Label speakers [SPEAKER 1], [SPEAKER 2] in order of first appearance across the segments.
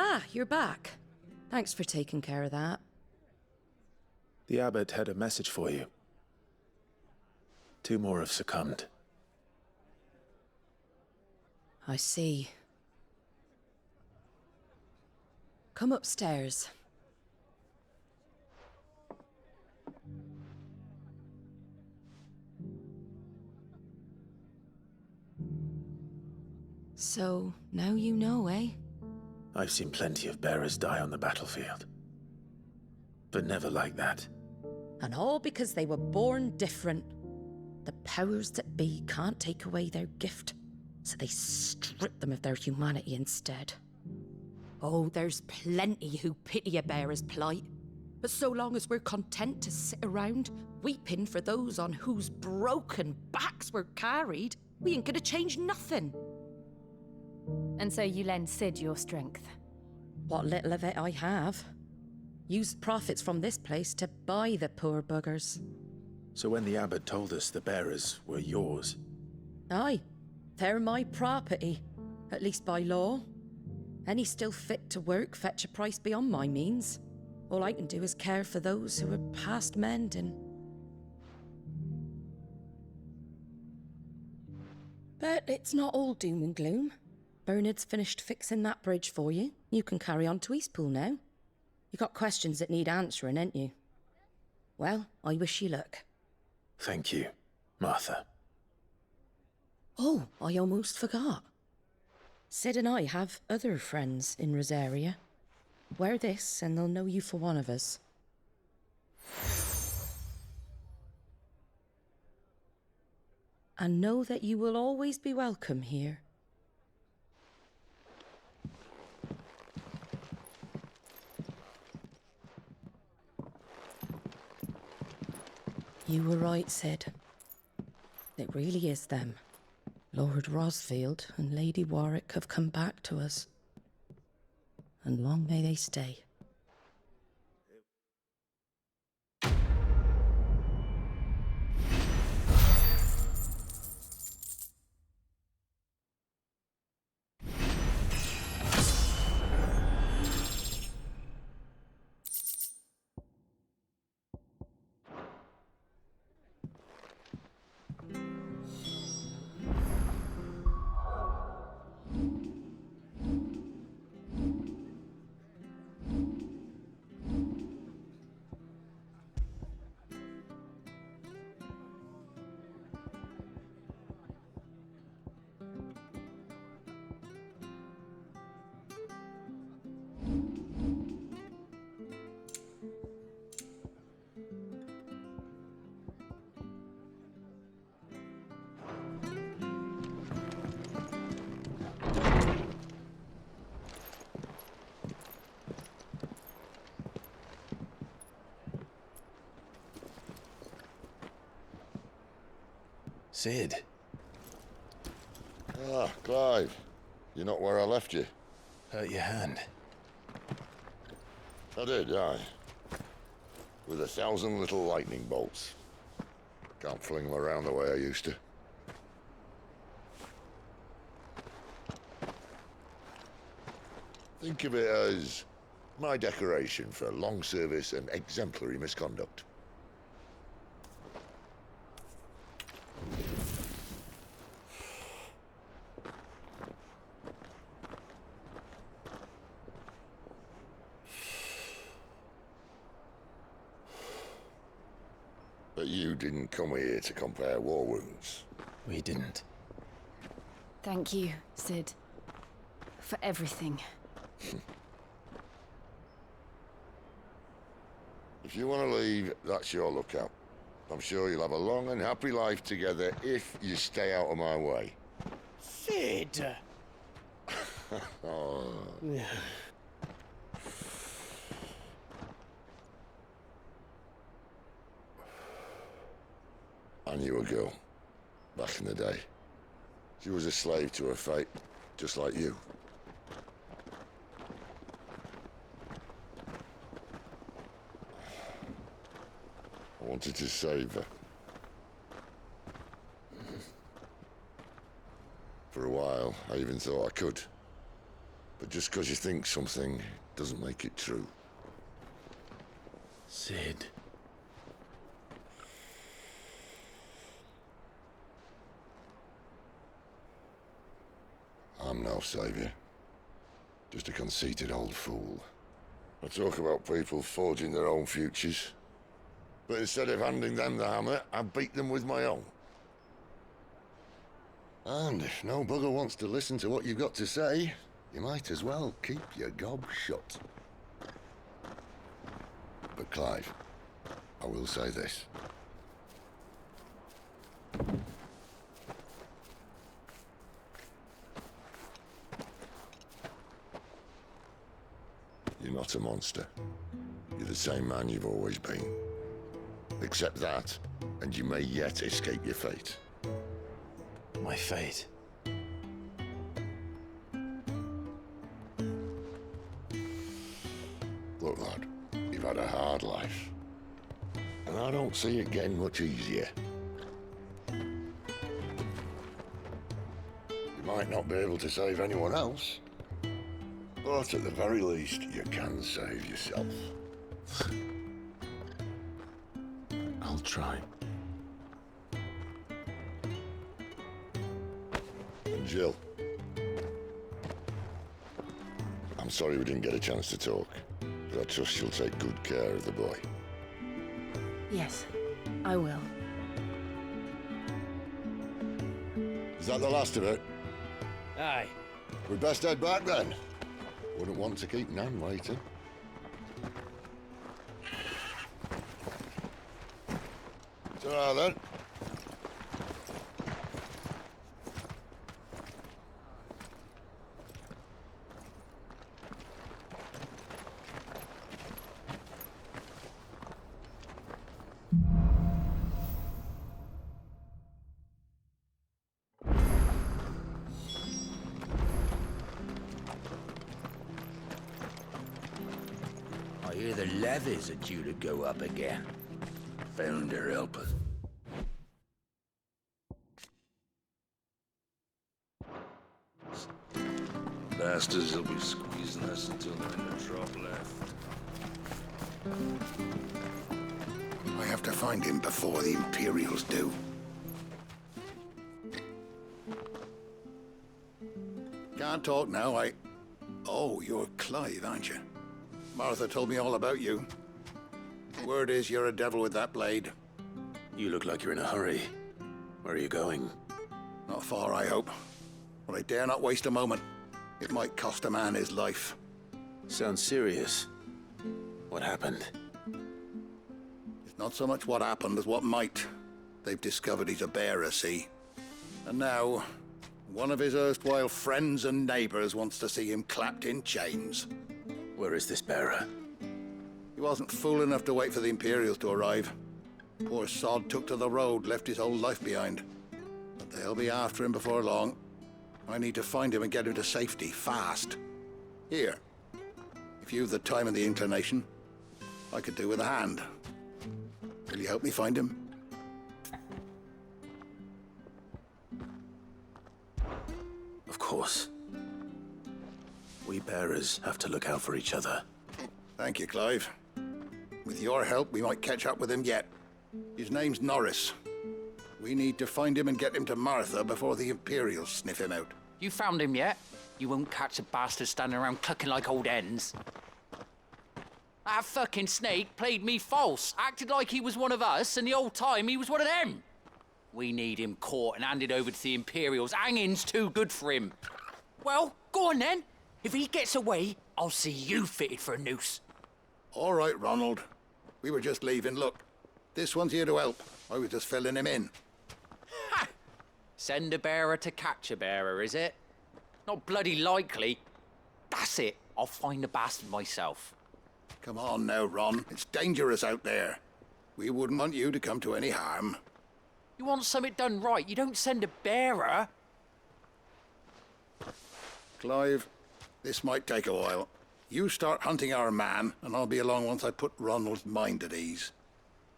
[SPEAKER 1] Ah, you're back. Thanks for taking care of that.
[SPEAKER 2] The abbot had a message for you. 2 more have succumbed.
[SPEAKER 1] I see. Come upstairs. So, now you know, eh?
[SPEAKER 2] I've seen plenty of bearers die on the battlefield. But never like that.
[SPEAKER 1] And all because they were born different. The powers that be can't take away their gift, so they strip them of their humanity instead. Oh, there's plenty who pity a bearer's plight. But so long as we're content to sit around, weeping for those on whose broken backs we're carried, we ain't gonna change nothing.
[SPEAKER 3] And so you lend Sid your strength?
[SPEAKER 1] What little of it I have. Used profits from this place to buy the poor buggers.
[SPEAKER 2] So when the abbot told us the bearers were yours...
[SPEAKER 1] Aye, they're my property, at least by law. Any still fit to work fetch a price beyond my means. All I can do is care for those who are past mending. But it's not all doom and gloom. Bernard's finished fixing that bridge for you. You can carry on to Eastpool now. You got questions that need answering, ain't you? Well, I wish you luck.
[SPEAKER 2] Thank you, Martha.
[SPEAKER 1] Oh, I almost forgot. Sid and I have other friends in Rosaria. Wear this and they'll know you for one of us. And know that you will always be welcome here. You were right, Sid. It really is them. Lord Rosfield and Lady Warwick have come back to us. And long may they stay.
[SPEAKER 2] Sid.
[SPEAKER 4] Ah, Clive. You're not where I left you.
[SPEAKER 2] Hurt your hand.
[SPEAKER 4] I did, aye. With 1,000 little lightning bolts. Can't fling them around the way I used to. Think of it as my decoration for long service and exemplary misconduct. But you didn't come here to compare war wounds.
[SPEAKER 2] We didn't.
[SPEAKER 3] Thank you, Sid. For everything.
[SPEAKER 4] If you want to leave, that's your lookout. I'm sure you'll have a long and happy life together if you stay out of my way.
[SPEAKER 5] Sid!
[SPEAKER 4] Oh. I knew a girl, back in the day. She was a slave to her fate, just like you. I wanted to save her. For a while, I even thought I could. But just because you think something doesn't make it true.
[SPEAKER 2] Sid.
[SPEAKER 4] I'm no savior. Just a conceited old fool. I talk about people forging their own futures. But instead of handing them the hammer, I beat them with my own. And if no bugger wants to listen to what you've got to say, you might as well keep your gob shut. But Clive, I will say this. You're not a monster. You're the same man you've always been. Accept that, and you may yet escape your fate.
[SPEAKER 2] My fate.
[SPEAKER 4] Look, lad, you've had a hard life. And I don't see it getting much easier. You might not be able to save anyone else, but at the very least, you can save yourself.
[SPEAKER 2] I'll try.
[SPEAKER 4] And Jill, I'm sorry we didn't get a chance to talk, but I trust you'll take good care of the boy.
[SPEAKER 3] Yes, I will.
[SPEAKER 4] Is that the last of it?
[SPEAKER 5] Aye.
[SPEAKER 4] We'd best head back then. Wouldn't want to keep Nan waiting. Ta-ra then.
[SPEAKER 6] I hear the levies are due to go up again. Found her helper. Bastards will be squeezing us until they're in the drop left.
[SPEAKER 7] I have to find him before the Imperials do. Can't talk now, Oh, you're Clive, aren't you? Martha told me all about you. Word is you're a devil with that blade.
[SPEAKER 2] You look like you're in a hurry. Where are you going?
[SPEAKER 7] Not far, I hope. But I dare not waste a moment. It might cost a man his life.
[SPEAKER 2] Sounds serious. What happened?
[SPEAKER 7] It's not so much what happened as what might. They've discovered he's a bearer, see? And now, one of his erstwhile friends and neighbors wants to see him clapped in chains.
[SPEAKER 2] Where is this bearer?
[SPEAKER 7] He wasn't fool enough to wait for the Imperials to arrive. Poor sod took to the road, left his whole life behind. But they'll be after him before long. I need to find him and get him to safety, fast. Here, if you've the time and the inclination, I could do with a hand. Will you help me find him?
[SPEAKER 2] Of course. We bearers have to look out for each other.
[SPEAKER 7] Thank you, Clive. With your help, we might catch up with him yet. His name's Norris. We need to find him and get him to Martha before the Imperials sniff him out.
[SPEAKER 5] You found him yet? You won't catch a bastard standing around clucking like old hens. That fucking snake played me false, acted like he was one of us, and the whole time he was one of them. We need him caught and handed over to the Imperials. Hanging's too good for him. Well, go on then. If he gets away, I'll see you fitted for a noose.
[SPEAKER 7] All right, Ronald. We were just leaving. Look, this one's here to help. I was just filling him in.
[SPEAKER 5] Ha! Send a bearer to catch a bearer, is it? Not bloody likely. That's it. I'll find the bastard myself.
[SPEAKER 7] Come on now, Ron. It's dangerous out there. We wouldn't want you to come to any harm.
[SPEAKER 5] You want something done right, you don't send a bearer.
[SPEAKER 7] Clive, this might take a while. You start hunting our man, and I'll be along once I put Ronald's mind at ease.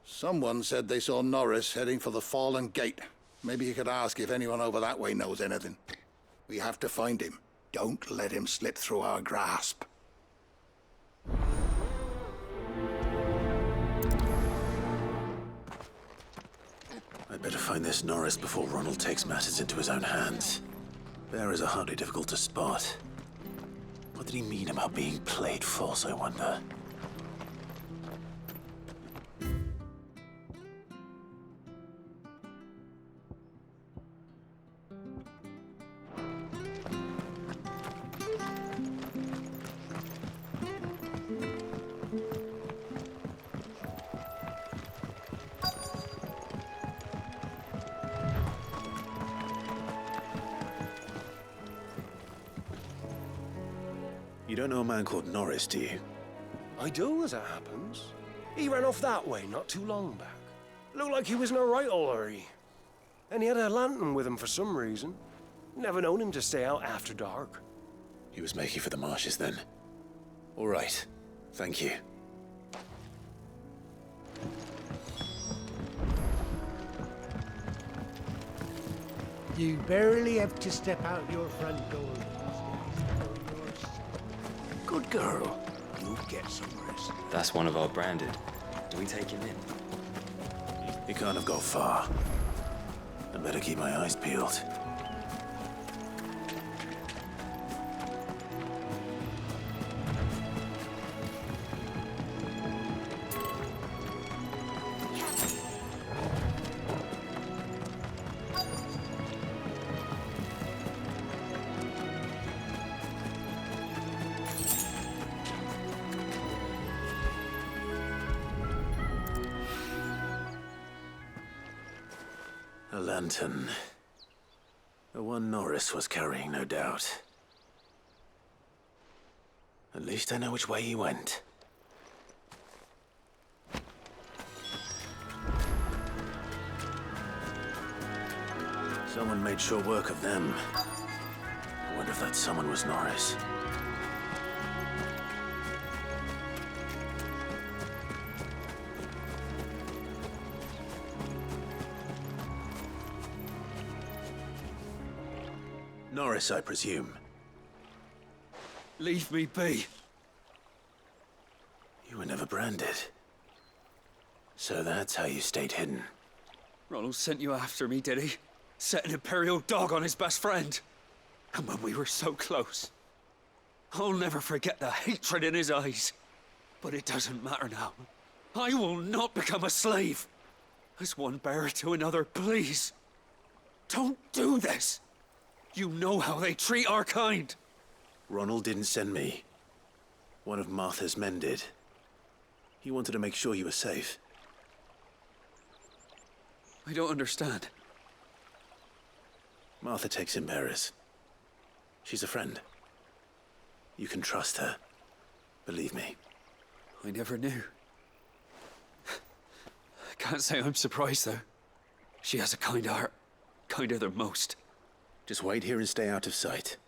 [SPEAKER 7] Someone said they saw Norris heading for the Fallen Gate. Maybe you could ask if anyone over that way knows anything. We have to find him. Don't let him slip through our grasp.
[SPEAKER 2] I'd better find this Norris before Ronald takes matters into his own hands. Bearers are hardly difficult to spot. What did he mean about being played false, I wonder? You don't know a man called Norris, do you?
[SPEAKER 8] I do, as it happens. He ran off that way not too long back. Looked like he was in a right hurry. And he had a lantern with him for some reason. Never known him to stay out after dark.
[SPEAKER 2] He was making for the marshes then. All right. Thank you.
[SPEAKER 9] You barely have to step out your front door these days.
[SPEAKER 6] Good girl. You'll get some rest.
[SPEAKER 10] That's one of our branded. Do we take him in?
[SPEAKER 2] He can't have got far. I better keep my eyes peeled. A lantern. The one Norris was carrying, no doubt. At least I know which way he went. Someone made sure work of them. I wonder if that someone was Norris. Norris, I presume.
[SPEAKER 8] Leave me be.
[SPEAKER 2] You were never branded. So that's how you stayed hidden.
[SPEAKER 8] Ronald sent you after me, did he? Set an Imperial dog on his best friend. And when we were so close. I'll never forget the hatred in his eyes. But it doesn't matter now. I will not become a slave. As one bearer to another, please. Don't do this. You know how they treat our kind.
[SPEAKER 2] Ronald didn't send me. One of Martha's men did. He wanted to make sure you were safe.
[SPEAKER 8] I don't understand.
[SPEAKER 2] Martha takes in bearers. She's a friend. You can trust her. Believe me.
[SPEAKER 8] I never knew. I can't say I'm surprised, though. She has a kind heart. Kinder than most.
[SPEAKER 2] Just wait here and stay out of sight.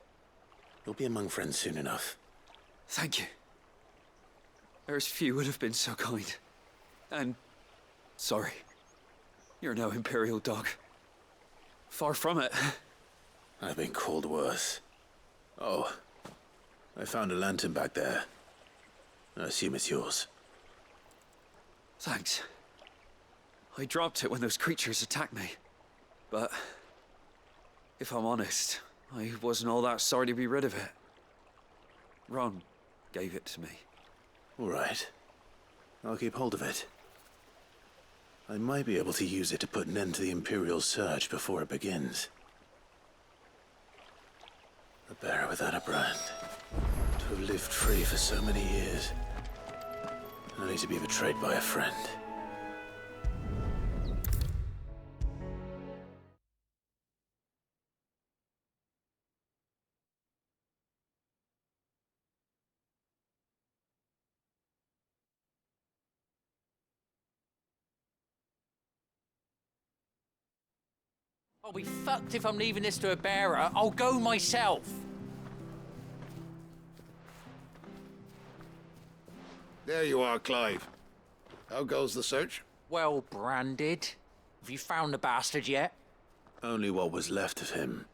[SPEAKER 2] You'll be among friends soon enough.
[SPEAKER 8] Thank you. There's few would have been so kind. And sorry. You're no Imperial dog. Far from it.
[SPEAKER 2] I've been called worse. Oh, I found a lantern back there. I assume it's yours.
[SPEAKER 8] Thanks. I dropped it when those creatures attacked me. But if I'm honest, I wasn't all that sorry to be rid of it. Ron gave it to me.
[SPEAKER 2] All right. I'll keep hold of it. I might be able to use it to put an end to the Imperial surge before it begins. A bearer without a brand. To have lived free for so many years. Only to be betrayed by a friend.
[SPEAKER 5] I'll be fucked if I'm leaving this to a bearer. I'll go myself.
[SPEAKER 7] There you are, Clive. How goes the search?
[SPEAKER 5] Well branded. Have you found the bastard yet?
[SPEAKER 2] Only what was left of him.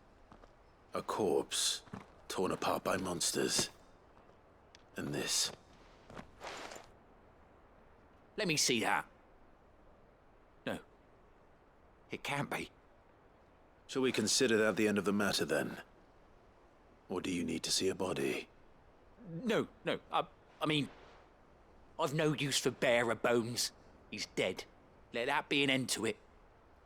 [SPEAKER 2] A corpse. torn apart by monsters. And this.
[SPEAKER 5] Let me see that. No. It can't be.
[SPEAKER 2] Shall we consider that the end of the matter, then? Or do you need to see a body?
[SPEAKER 5] No. I mean, I've no use for bearer bones. He's dead. Let that be an end to it.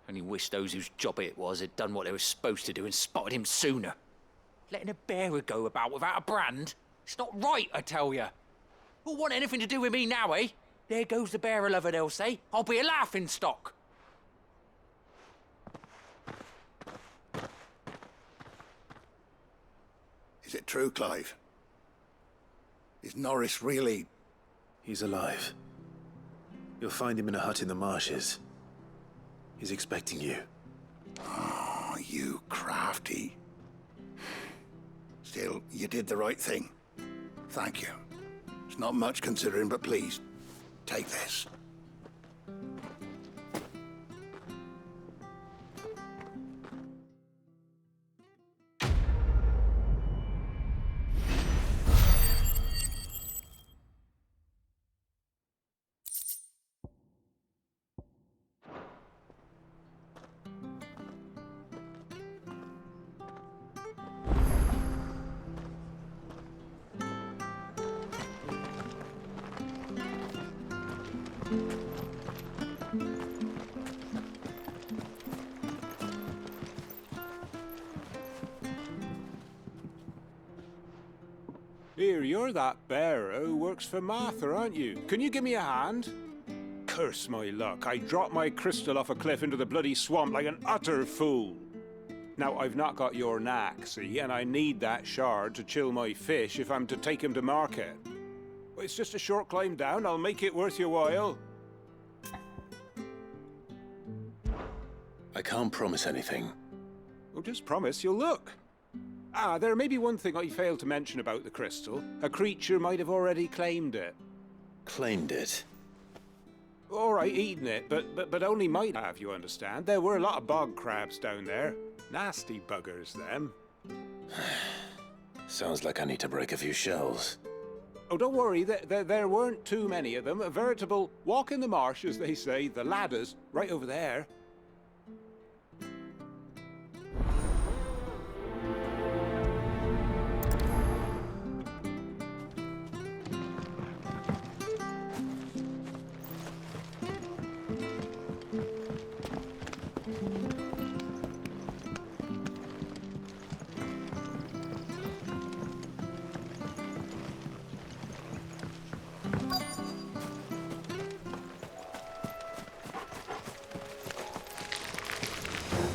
[SPEAKER 5] Only wish those whose job it was had done what they were supposed to do and spotted him sooner. Letting a bearer go about without a brand? It's not right, I tell you. Who'll want anything to do with me now, eh? There goes the bearer lover, they'll say. I'll be a laughing stock.
[SPEAKER 7] Is it true, Clive? Is Norris really...
[SPEAKER 2] He's alive. You'll find him in a hut in the marshes. He's expecting you.
[SPEAKER 7] Oh, you crafty. Still, you did the right thing. Thank you. It's not much considering, but please, take this.
[SPEAKER 11] Here, you're that bearer who works for Martha, aren't you? Can you give me a hand? Curse my luck, I dropped my crystal off a cliff into the bloody swamp like an utter fool. Now, I've not got your knack, see, and I need that shard to chill my fish if I'm to take him to market. It's just a short climb down, I'll make it worth your while.
[SPEAKER 2] I can't promise anything.
[SPEAKER 11] Well, just promise you'll look. Ah, there may be one thing I failed to mention about the crystal. A creature might have already claimed it.
[SPEAKER 2] Claimed it?
[SPEAKER 11] All right, eaten it, but only might have, you understand. There were a lot of bog crabs down there. Nasty buggers, them.
[SPEAKER 2] Sounds like I need to break a few shells.
[SPEAKER 11] Oh, don't worry, there weren't too many of them. A veritable walk in the marsh, as they say, the ladders, right over there.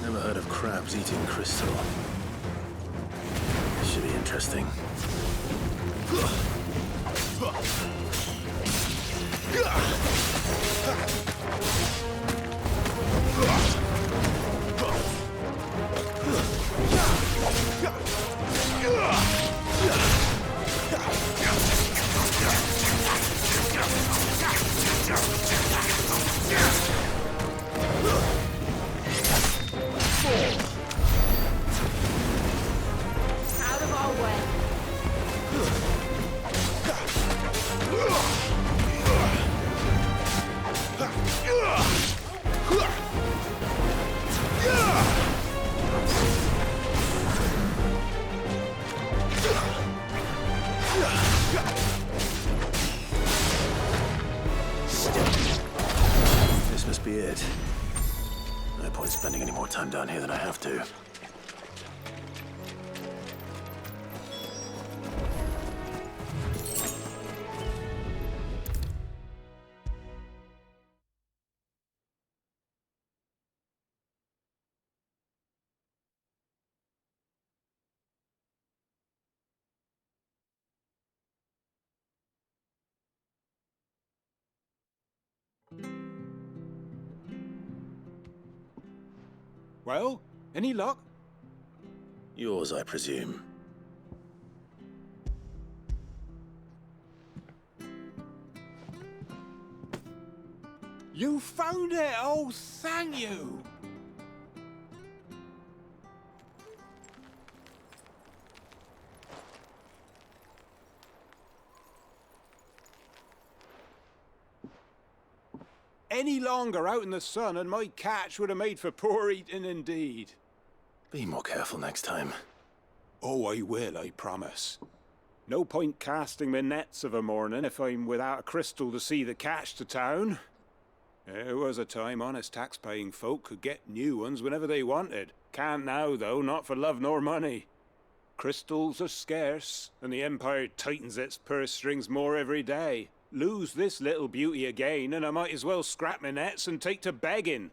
[SPEAKER 2] Never heard of crabs eating crystal. This should be interesting.
[SPEAKER 3] Out of our way.
[SPEAKER 2] This must be it. No point spending any more time down here than I have to.
[SPEAKER 11] Well, any luck?
[SPEAKER 2] Yours, I presume.
[SPEAKER 11] You found it! Oh, thank you! any longer out in the sun, and my catch would have made for poor eating indeed.
[SPEAKER 2] Be more careful next time.
[SPEAKER 11] Oh, I will, I promise. No point casting my nets of a morning if I'm without a crystal to see the catch to town. There was a time honest tax-paying folk could get new ones whenever they wanted. Can't now, though, not for love nor money. Crystals are scarce, and the Empire tightens its purse strings more every day. Lose this little beauty again, and I might as well scrap my nets and take to begging.